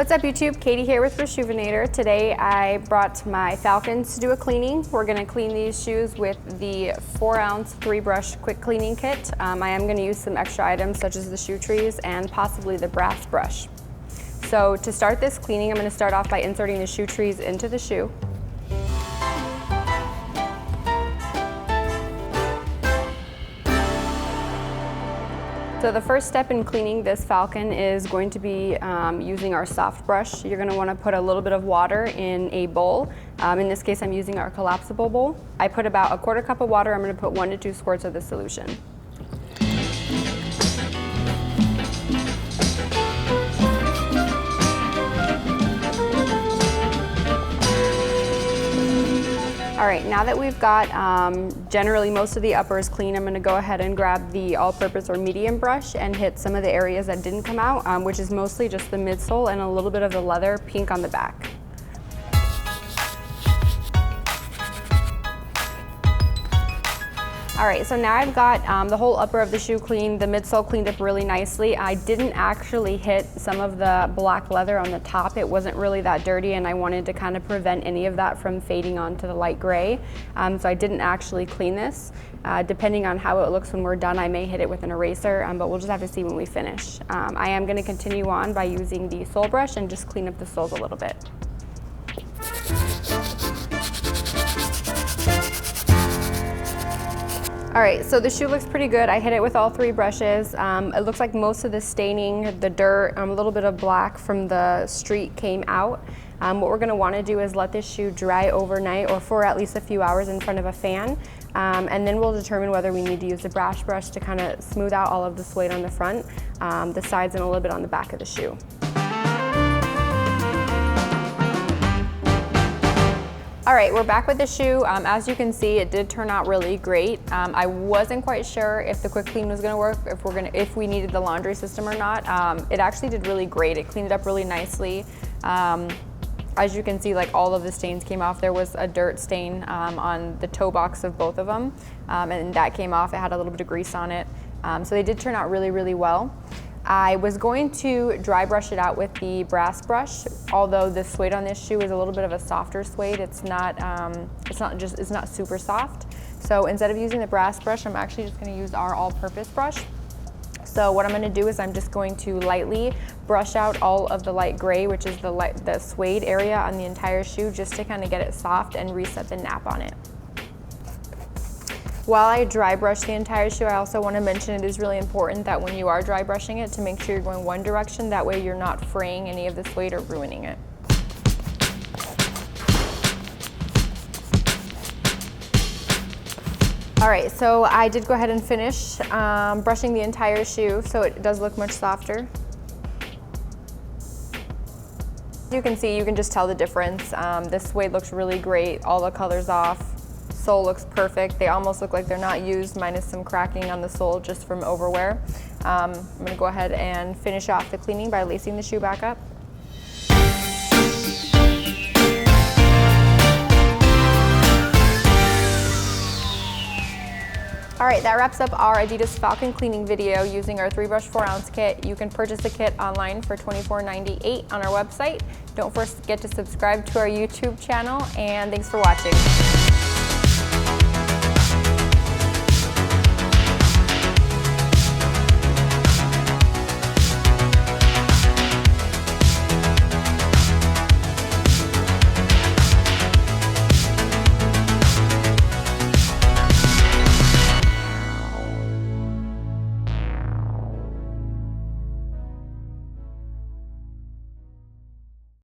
What's up YouTube? Katie here with Reshoevn8r. Today I brought my Falcons to do a cleaning. We're going to clean these shoes with the 4-ounce 3-brush quick cleaning kit. I am going to use some extra items such as the shoe trees and possibly the brass brush. So to start this cleaning, I'm going to start off by inserting the shoe trees into the shoe. So the first step in cleaning this Falcon is going to be using our soft brush. You're going to want to put a little bit of water in a bowl. In this case, I'm using our collapsible bowl. I put about a 1/4 cup of water. I'm going to put 1 to 2 squirts of the solution. All right, now that we've got generally most of the uppers clean, I'm gonna go ahead and grab the all-purpose or medium brush and hit some of the areas that didn't come out, which is mostly just the midsole and a little bit of the leather pink on the back. All right, so now I've got the whole upper of the shoe cleaned, the midsole cleaned up really nicely. I didn't actually hit some of the black leather on the top. It wasn't really that dirty and I wanted to kind of prevent any of that from fading onto the light gray. So I didn't actually clean this. Depending on how it looks when we're done, I may hit it with an eraser, but we'll just have to see when we finish. I am gonna continue on by using the sole brush and just clean up the soles a little bit. All right, so the shoe looks pretty good. I hit it with all 3 brushes. It looks like most of the staining, the dirt, a little bit of black from the street came out. What we're gonna wanna do is let this shoe dry overnight or for at least a few hours in front of a fan. And then we'll determine whether we need to use the brass brush to kind of smooth out all of the suede on the front, the sides, and a little bit on the back of the shoe. All right, we're back with the shoe. As you can see, it did turn out really great. I wasn't quite sure if the quick clean was gonna work, if we needed the laundry system or not. It actually did really great. It cleaned it up really nicely. As you can see, like all of the stains came off. There was a dirt stain on the toe box of both of them, and that came off. It had a little bit of grease on it. So they did turn out really, really well. I was going to dry brush it out with the brass brush, although the suede on this shoe is a little bit of a softer suede. It's not super soft. So instead of using the brass brush, I'm actually just going to use our all-purpose brush. So what I'm going to do is I'm just going to lightly brush out all of the light gray, which is the suede area on the entire shoe, just to kind of get it soft and reset the nap on it. While I dry brush the entire shoe, I also want to mention it is really important that when you are dry brushing it to make sure you're going one direction. That way you're not fraying any of the suede or ruining it. All right, so I did go ahead and finish brushing the entire shoe, so it does look much softer. You can see, you can just tell the difference. This suede looks really great, all the colors off. Sole looks perfect. They almost look like they're not used, minus some cracking on the sole just from overwear. I'm gonna go ahead and finish off the cleaning by lacing the shoe back up. All right, that wraps up our Adidas Falcon cleaning video using our 3-brush 4-ounce kit. You can purchase the kit online for $24.98 on our website. Don't forget to subscribe to our YouTube channel, and thanks for watching.